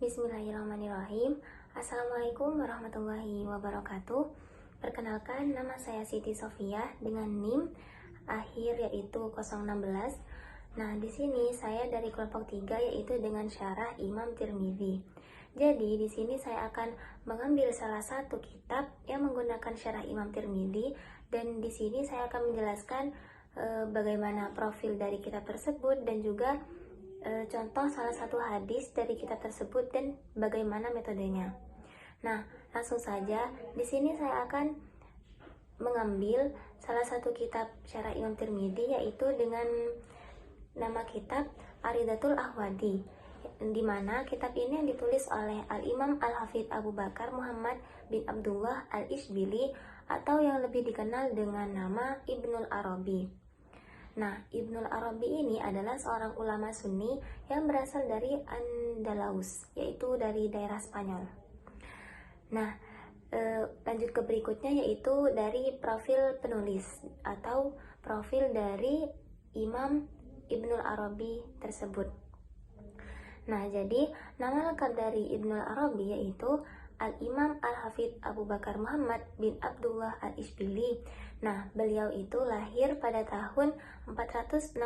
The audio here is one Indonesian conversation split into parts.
Bismillahirrahmanirrahim. Assalamualaikum warahmatullahi wabarakatuh. Perkenalkan, nama saya Siti Sofia dengan NIM akhir yaitu 016. Nah, di sini saya dari kelompok 3 yaitu dengan syarah Imam Tirmidzi. Jadi, di sini saya akan mengambil salah satu kitab yang menggunakan syarah Imam Tirmidzi, dan di sini saya akan menjelaskan bagaimana profil dari kitab tersebut dan juga contoh salah satu hadis dari kitab tersebut dan bagaimana metodenya. Nah, langsung saja di sini saya akan mengambil salah satu kitab syarah Imam Tirmidzi yaitu dengan nama kitab Aridatul Ahwadi, di mana kitab ini yang ditulis oleh Al-Imam Al-Hafidz Abu Bakar Muhammad bin Abdullah Al-Ishbili atau yang lebih dikenal dengan nama Ibnul Arabi. Nah, Ibnul Arabi ini adalah seorang ulama Sunni yang berasal dari Andalus, yaitu dari daerah Spanyol. Nah, lanjut ke berikutnya yaitu dari profil penulis atau profil dari Imam Ibnul Arabi tersebut. Nah, jadi nama lengkap dari Ibnul Arabi yaitu Al-Imam Al-Hafidz Abu Bakar Muhammad bin Abdullah Al-Ishbili. Nah, beliau itu lahir pada tahun 468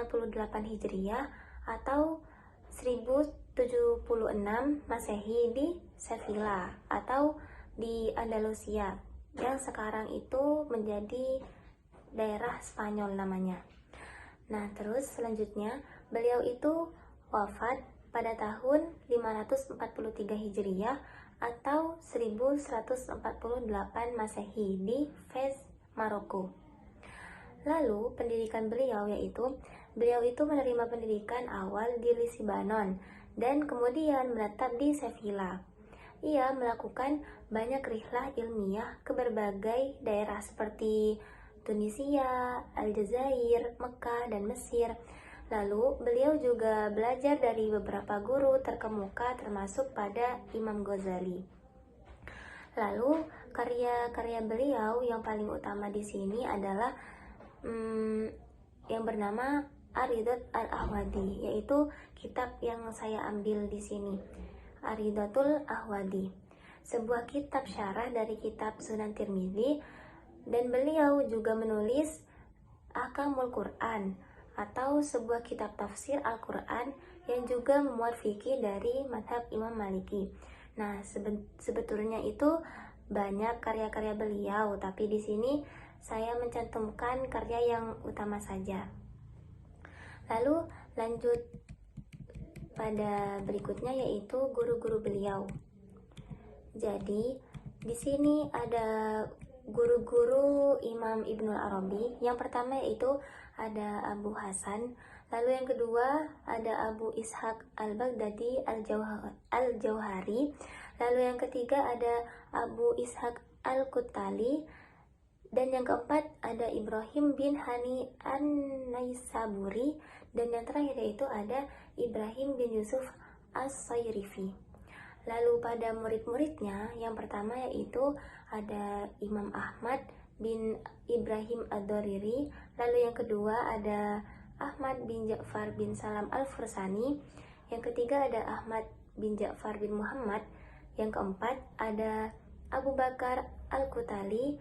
Hijriah atau 1076 Masehi di Sevilla atau di Andalusia yang sekarang itu menjadi daerah Spanyol namanya. Nah, terus selanjutnya beliau itu wafat pada tahun 543 Hijriah atau 1148 Masehi di Fez, Maroko. Lalu pendidikan beliau itu menerima pendidikan awal di Libanon dan kemudian menetap di Sevilla. Ia melakukan banyak rihlah ilmiah ke berbagai daerah seperti Tunisia, Aljazair, Mekah, dan Mesir. Lalu beliau juga belajar dari beberapa guru terkemuka termasuk pada Imam Ghazali. Lalu karya-karya beliau yang paling utama di sini adalah yang bernama Aridat Al-Ahwadi, yaitu kitab yang saya ambil di sini. Aridatul Ahwadi, sebuah kitab syarah dari kitab Sunan Tirmidzi, dan beliau juga menulis Ahkamul Quran atau sebuah kitab tafsir Al-Quran yang juga memuat fikih dari mazhab Imam Maliki. Nah, sebetulnya itu banyak karya-karya beliau, tapi di sini saya mencantumkan karya yang utama saja. Lalu lanjut pada berikutnya yaitu guru-guru beliau. Jadi di sini ada guru-guru Imam Ibnul Arabi. Yang pertama yaitu ada Abu Hasan, lalu yang kedua ada Abu Ishaq Al-Baghdadi Al-Jauhari, lalu yang ketiga ada Abu Ishaq Al-Kuttali, dan yang keempat ada Ibrahim bin Hani An-Naisaburi, dan yang terakhir yaitu ada Ibrahim bin Yusuf As-Sayrifi. Lalu pada murid-muridnya yang pertama yaitu ada Imam Ahmad bin Ibrahim Ad-Dariri, lalu yang kedua ada Ahmad bin Ja'far bin Salam Al-Fursani, yang ketiga ada Ahmad bin Ja'far bin Muhammad, yang keempat ada Abu Bakar Al-Kutali,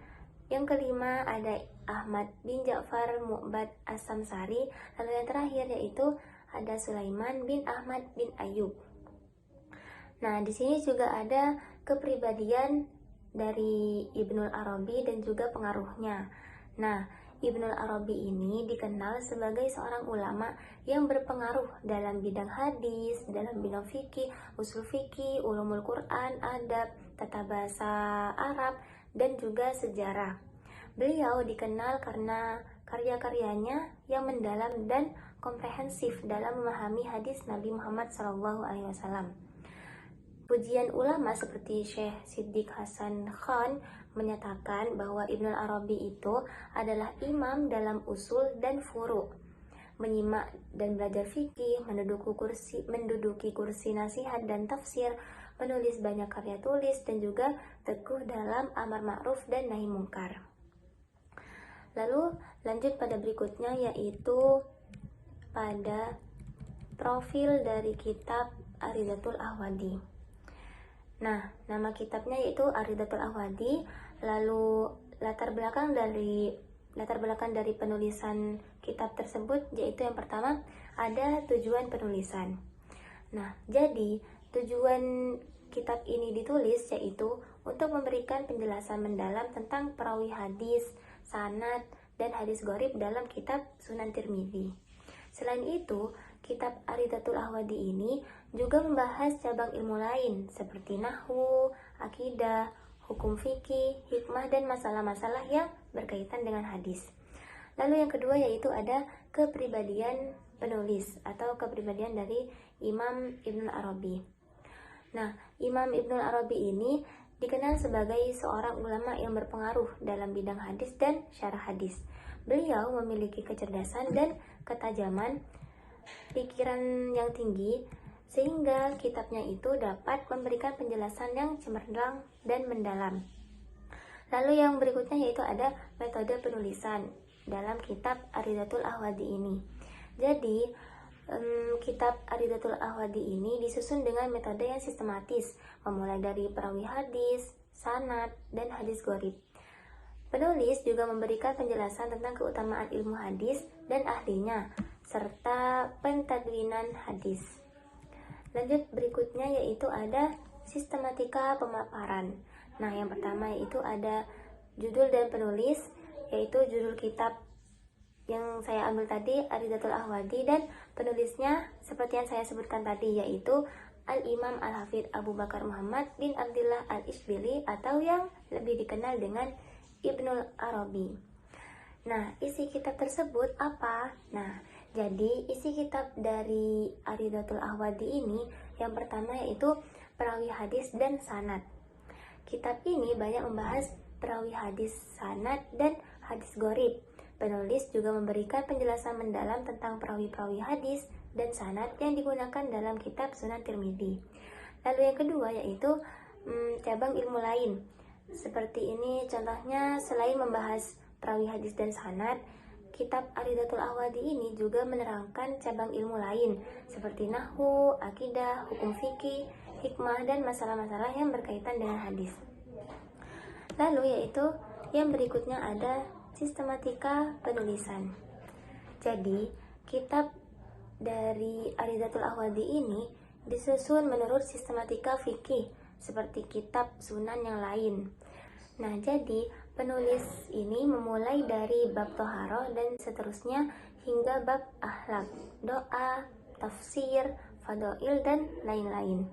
yang kelima ada Ahmad bin Ja'far Mu'bad As-Samsari, lalu yang terakhir yaitu ada Sulaiman bin Ahmad bin Ayub. Nah, di sini juga ada kepribadian dari Ibnul Arabi dan juga pengaruhnya. Nah, Ibnul Arabi ini dikenal sebagai seorang ulama yang berpengaruh dalam bidang hadis, dalam bidang fikih, usul fikih, ulumul Quran, adab, tata bahasa Arab, dan juga sejarah. Beliau dikenal karena karya-karyanya yang mendalam dan komprehensif dalam memahami hadis Nabi Muhammad SAW. Pujian ulama seperti Syekh Siddiq Hasan Khan menyatakan bahwa Ibnul Arabi itu adalah imam dalam usul dan furu', menyimak dan belajar fikih, menduduki kursi nasihat dan tafsir, menulis banyak karya tulis, dan juga teguh dalam amar ma'ruf dan nahi mungkar. Lalu lanjut pada berikutnya yaitu pada profil dari kitab Aridatul Ahwadi. Nah, nama kitabnya yaitu Aridatul Ahwadi. Lalu latar belakang dari penulisan kitab tersebut yaitu yang pertama ada tujuan penulisan. Nah, jadi tujuan kitab ini ditulis yaitu untuk memberikan penjelasan mendalam tentang perawi hadis, sanad, dan hadis gharib dalam kitab Sunan Tirmidzi. Selain itu, kitab Aridatul Ahwadi ini juga membahas cabang ilmu lain seperti nahwu, akidah, hukum fikih, hikmah, dan masalah-masalah yang berkaitan dengan hadis. Lalu yang kedua yaitu ada kepribadian penulis atau kepribadian dari Imam Ibnul Arabi. Nah, Imam Ibnul Arabi ini dikenal sebagai seorang ulama yang berpengaruh dalam bidang hadis dan syarah hadis. Beliau memiliki kecerdasan dan ketajaman pikiran yang tinggi sehingga kitabnya itu dapat memberikan penjelasan yang cemerlang dan mendalam. Lalu yang berikutnya yaitu ada metode penulisan dalam kitab Aridatul Ahwadi ini. Jadi, kitab Aridatul Ahwadi ini disusun dengan metode yang sistematis, memulai dari perawi hadis, sanad, dan hadis gharib. Penulis juga memberikan penjelasan tentang keutamaan ilmu hadis dan ahlinya, serta pentadwinan hadis. Lanjut berikutnya yaitu ada sistematika pemaparan. Nah, yang pertama yaitu ada judul dan penulis, yaitu judul kitab yang saya ambil tadi Aridatul Ahwadi, dan penulisnya seperti yang saya sebutkan tadi yaitu Al-Imam Al-Hafidh Abu Bakar Muhammad bin Abdullah Al-Ishbili atau yang lebih dikenal dengan Ibnul Arabi. Nah, isi kitab tersebut apa? Nah, jadi isi kitab dari Aridatul Ahwadi ini yang pertama yaitu perawi hadis dan sanad. Kitab ini banyak membahas perawi hadis, sanad, dan hadis gharib. Penulis juga memberikan penjelasan mendalam tentang perawi-perawi hadis dan sanad yang digunakan dalam kitab Sunan Tirmidzi. Lalu yang kedua yaitu cabang ilmu lain. Seperti ini contohnya, selain membahas perawi hadis dan sanad, kitab Aridatul Ahwadi ini juga menerangkan cabang ilmu lain seperti nahwu, akidah, hukum fikih, hikmah, dan masalah-masalah yang berkaitan dengan hadis. Lalu yaitu yang berikutnya ada sistematika penulisan. Jadi, kitab dari Aridatul Ahwadi ini disusun menurut sistematika fikih seperti kitab sunan yang lain. Nah, jadi penulis ini memulai dari bab toharoh dan seterusnya hingga bab akhlak, doa, tafsir, fadail, dan lain-lain.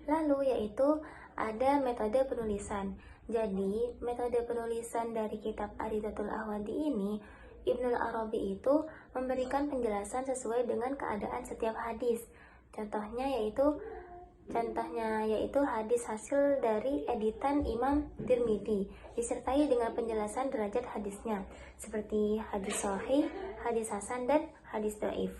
Lalu yaitu ada metode penulisan. Jadi, metode penulisan dari kitab Aridatul Ahwadi ini, Ibnul Arabi itu memberikan penjelasan sesuai dengan keadaan setiap hadis. Contohnya yaitu hadis hasil dari editan Imam Tirmidzi disertai dengan penjelasan derajat hadisnya seperti hadis sahih, hadis hasan, dan hadis dhaif.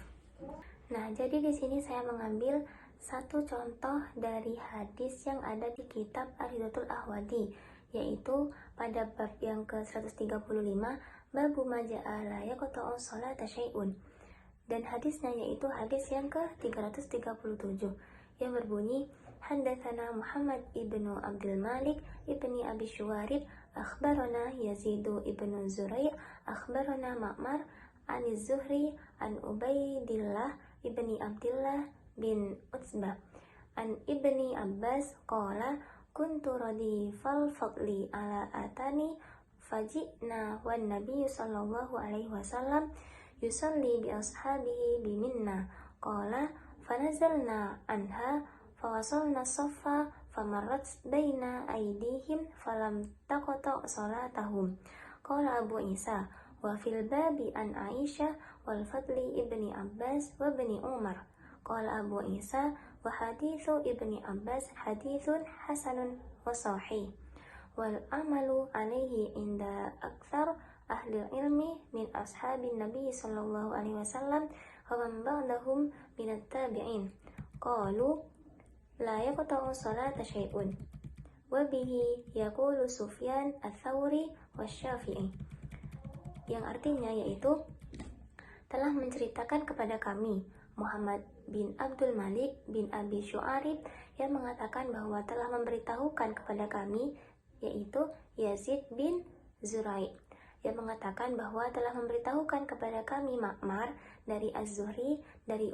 Nah, jadi di sini saya mengambil satu contoh dari hadis yang ada di kitab Aridatul Ahwadi, yaitu pada bab yang ke-135, babu maja'a la yaqta'u sholata syai'un. Dan hadisnya yaitu hadis yang ke-337 yang berbunyi, Haddatsana Muhammad ibnu Abdul Malik ibni Abi Syuwarib akhbarana Yazidu ibnu Zurai' akhbarana Ma'mar an Zuhri an Ubaidillah ibni Abdullah bin Utsbah an ibni Abbas qala kuntu radifal fadli ala atani faji'na wan nabiyyu sallallahu alaihi wasallam yusalli bi ashabihi biminna qala fanazalna anha fawasalna saffa famarrat baina aydihim falam taqata salatahum qala Abu Isa wa fil babi an Aisyah wal Fadli ibni Abbas wa ibni Umar qala Abu Isa wa hadithu ibni Abbas hadithun hasanun wa sahih wal amalu alaihi inda aktsar ahli ilmi min ashabin nabi sallallahu alaihi wasallam wa man ba'dahum min at-tabi'in qalu la yaqta'u salata syai'un wa bihi yaqulu Sufyan ats-Tsauri wasy-Syafi'i, yang artinya yaitu telah menceritakan kepada kami Muhammad bin Abdul Malik bin Abi Syu'arib yang mengatakan bahwa telah memberitahukan kepada kami, yaitu Yazid bin Zurai yang mengatakan bahwa telah memberitahukan kepada kami Ma'mar dari Az-Zuhri dari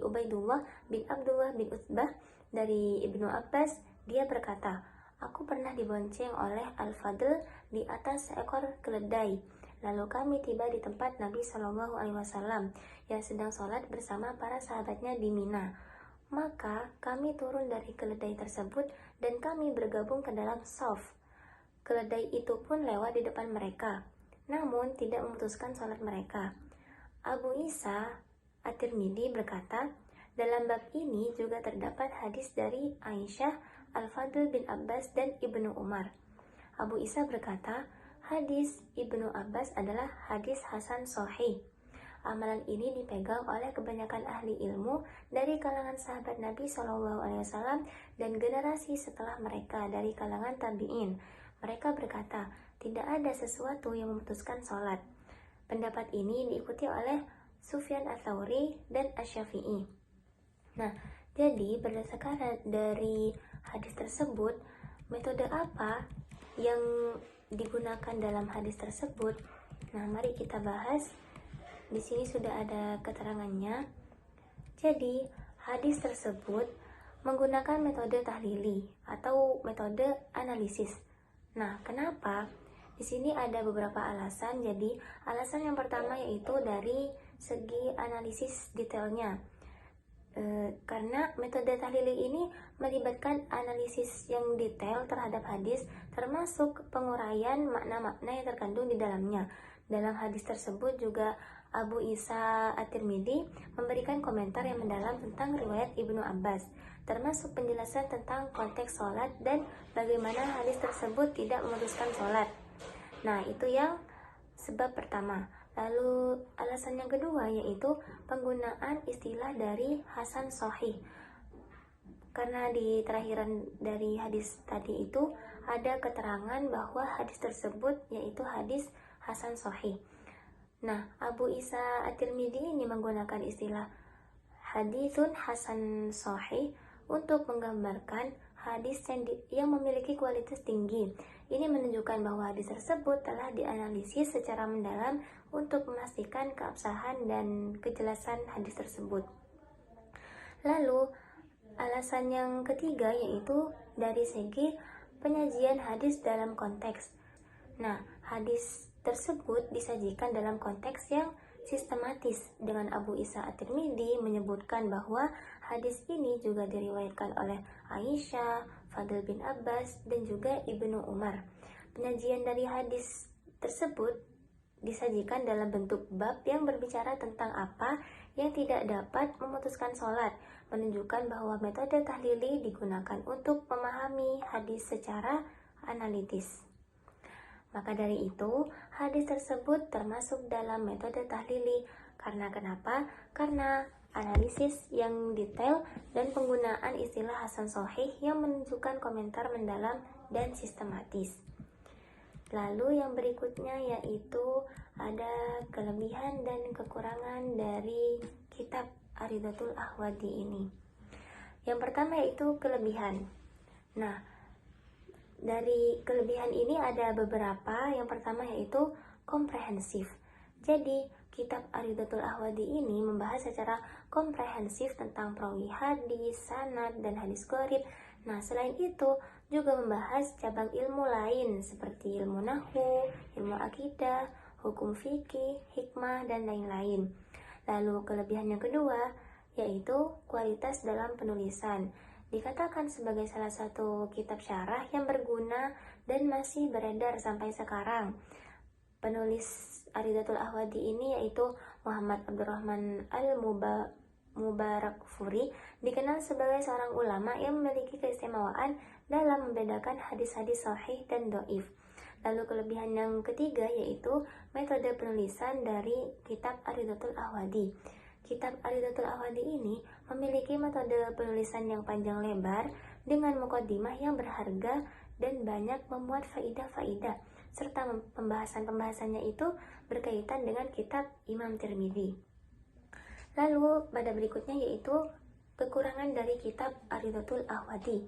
Ubaidullah bin Abdullah bin Utbah dari Ibnu Abbas. Dia berkata, aku pernah dibonceng oleh Al-Fadl di atas seekor keledai. Lalu kami tiba di tempat Nabi Shallallahu Alaihi Wasallam yang sedang sholat bersama para sahabatnya di Mina. Maka kami turun dari keledai tersebut dan kami bergabung ke dalam shaf. Keledai itu pun lewat di depan mereka, namun tidak memutuskan sholat mereka. Abu Isa At-Tirmidzi berkata, dalam bab ini juga terdapat hadis dari Aisyah, Al-Fadl bin Abbas, dan Ibnu Umar. Abu Isa berkata, hadis Ibnu Abbas adalah hadis Hasan Sahih. Amalan ini dipegang oleh kebanyakan ahli ilmu dari kalangan sahabat Nabi SAW dan generasi setelah mereka dari kalangan tabi'in. Mereka berkata, tidak ada sesuatu yang memutuskan sholat. Pendapat ini diikuti oleh Sufyan Ats-Tsauri dan Asy-Syafi'i. Nah, jadi berdasarkan dari hadis tersebut, metode apa yang digunakan dalam hadis tersebut? Nah, mari kita bahas. Di sini sudah ada keterangannya. Jadi, hadis tersebut menggunakan metode tahlili atau metode analisis. Nah, kenapa? Di sini ada beberapa alasan. Jadi, alasan yang pertama yaitu dari segi analisis detailnya. Karena metode tahlili ini melibatkan analisis yang detail terhadap hadis, termasuk penguraian makna-makna yang terkandung di dalamnya. Dalam hadis tersebut juga Abu Isa At-Tirmidzi memberikan komentar yang mendalam tentang riwayat Ibnu Abbas, termasuk penjelasan tentang konteks sholat dan bagaimana hadis tersebut tidak memutuskan sholat. Nah, itu yang sebab pertama. Lalu alasan yang kedua yaitu penggunaan istilah dari Hasan Sahih. Karena di terakhiran dari hadis tadi itu ada keterangan bahwa hadis tersebut yaitu hadis Hasan Sahih. Nah, Abu Isa At-Tirmidzi ini menggunakan istilah hadisun Hasan Sahih untuk menggambarkan hadis yang memiliki kualitas tinggi. Ini menunjukkan bahwa hadis tersebut telah dianalisis secara mendalam untuk memastikan keabsahan dan kejelasan hadis tersebut. Lalu, alasan yang ketiga yaitu dari segi penyajian hadis dalam konteks. Nah, hadis tersebut disajikan dalam konteks yang sistematis dengan Abu Isa At-Tirmidzi menyebutkan bahwa hadis ini juga diriwayatkan oleh Aisyah, Fadl bin Abbas, dan juga Ibnu Umar. Penyajian dari hadis tersebut disajikan dalam bentuk bab yang berbicara tentang apa yang tidak dapat memutuskan sholat, menunjukkan bahwa metode tahlili digunakan untuk memahami hadis secara analitis. Maka dari itu, hadis tersebut termasuk dalam metode tahlili. Karena kenapa? Karena analisis yang detail dan penggunaan istilah Hasan Sahih yang menunjukkan komentar mendalam dan sistematis. Lalu yang berikutnya yaitu ada kelebihan dan kekurangan dari kitab Aridatul Ahwadi ini. Yang pertama yaitu kelebihan. Nah, dari kelebihan ini ada beberapa. Yang pertama yaitu komprehensif. Jadi, kitab Aridatul Ahwadi ini membahas secara komprehensif tentang perawi hadis, sanad, dan hadis gharib. Nah, selain itu juga membahas cabang ilmu lain seperti ilmu nahwu, ilmu akidah, hukum fikih, hikmah, dan lain-lain. Lalu kelebihan yang kedua yaitu kualitas dalam penulisan. Dikatakan sebagai salah satu kitab syarah yang berguna dan masih beredar sampai sekarang. Penulis Aridatul Ahwadi ini yaitu Muhammad Abdurrahman Al-Mubarakfuri, dikenal sebagai seorang ulama yang memiliki keistimewaan dalam membedakan hadis-hadis sahih dan dhaif. Lalu kelebihan yang ketiga yaitu metode penulisan dari kitab Aridatul Ahwadi. Kitab Aridatul Ahwadi ini memiliki metode penulisan yang panjang lebar dengan muqaddimah yang berharga dan banyak memuat faidah-faidah, serta pembahasan-pembahasannya itu berkaitan dengan kitab Imam Tirmidzi. Lalu pada berikutnya yaitu kekurangan dari kitab Aridatul Ahwadi.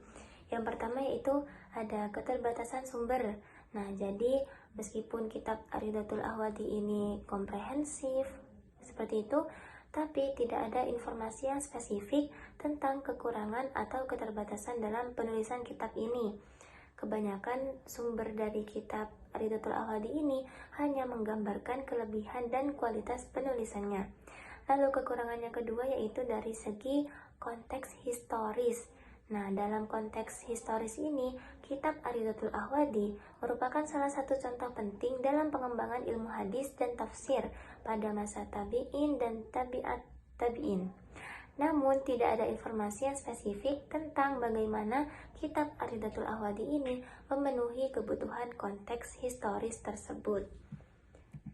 Yang pertama yaitu ada keterbatasan sumber. Nah, jadi meskipun kitab Aridatul Ahwadi ini komprehensif seperti itu, tapi tidak ada informasi yang spesifik tentang kekurangan atau keterbatasan dalam penulisan kitab ini. Kebanyakan sumber dari kitab Aridatul Ahwadi ini hanya menggambarkan kelebihan dan kualitas penulisannya. Lalu kekurangan yang kedua yaitu dari segi konteks historis. Nah, dalam konteks historis ini, kitab Aridatul Ahwadi merupakan salah satu contoh penting dalam pengembangan ilmu hadis dan tafsir pada masa tabi'in dan tabi'at tabi'in. Namun, tidak ada informasi yang spesifik tentang bagaimana kitab Aridatul Ahwadi ini memenuhi kebutuhan konteks historis tersebut.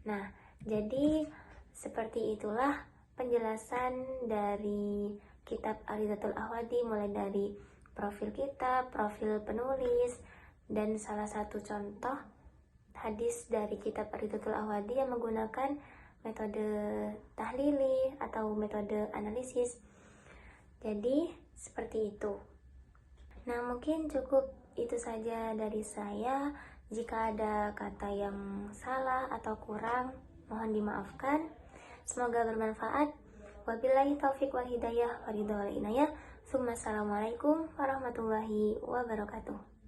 Nah, jadi seperti itulah penjelasan dari kitab Aridatul Ahwadi, mulai dari profil kitab, profil penulis, dan salah satu contoh hadis dari kitab Aridatul Ahwadi yang menggunakan metode tahlili atau metode analisis. Jadi seperti itu. Nah, mungkin cukup itu saja dari saya. Jika ada kata yang salah atau kurang, mohon dimaafkan. Semoga bermanfaat. Wabillahi taufiq wal hidayah, waridho wal inayah. Assalamualaikum warahmatullahi wabarakatuh.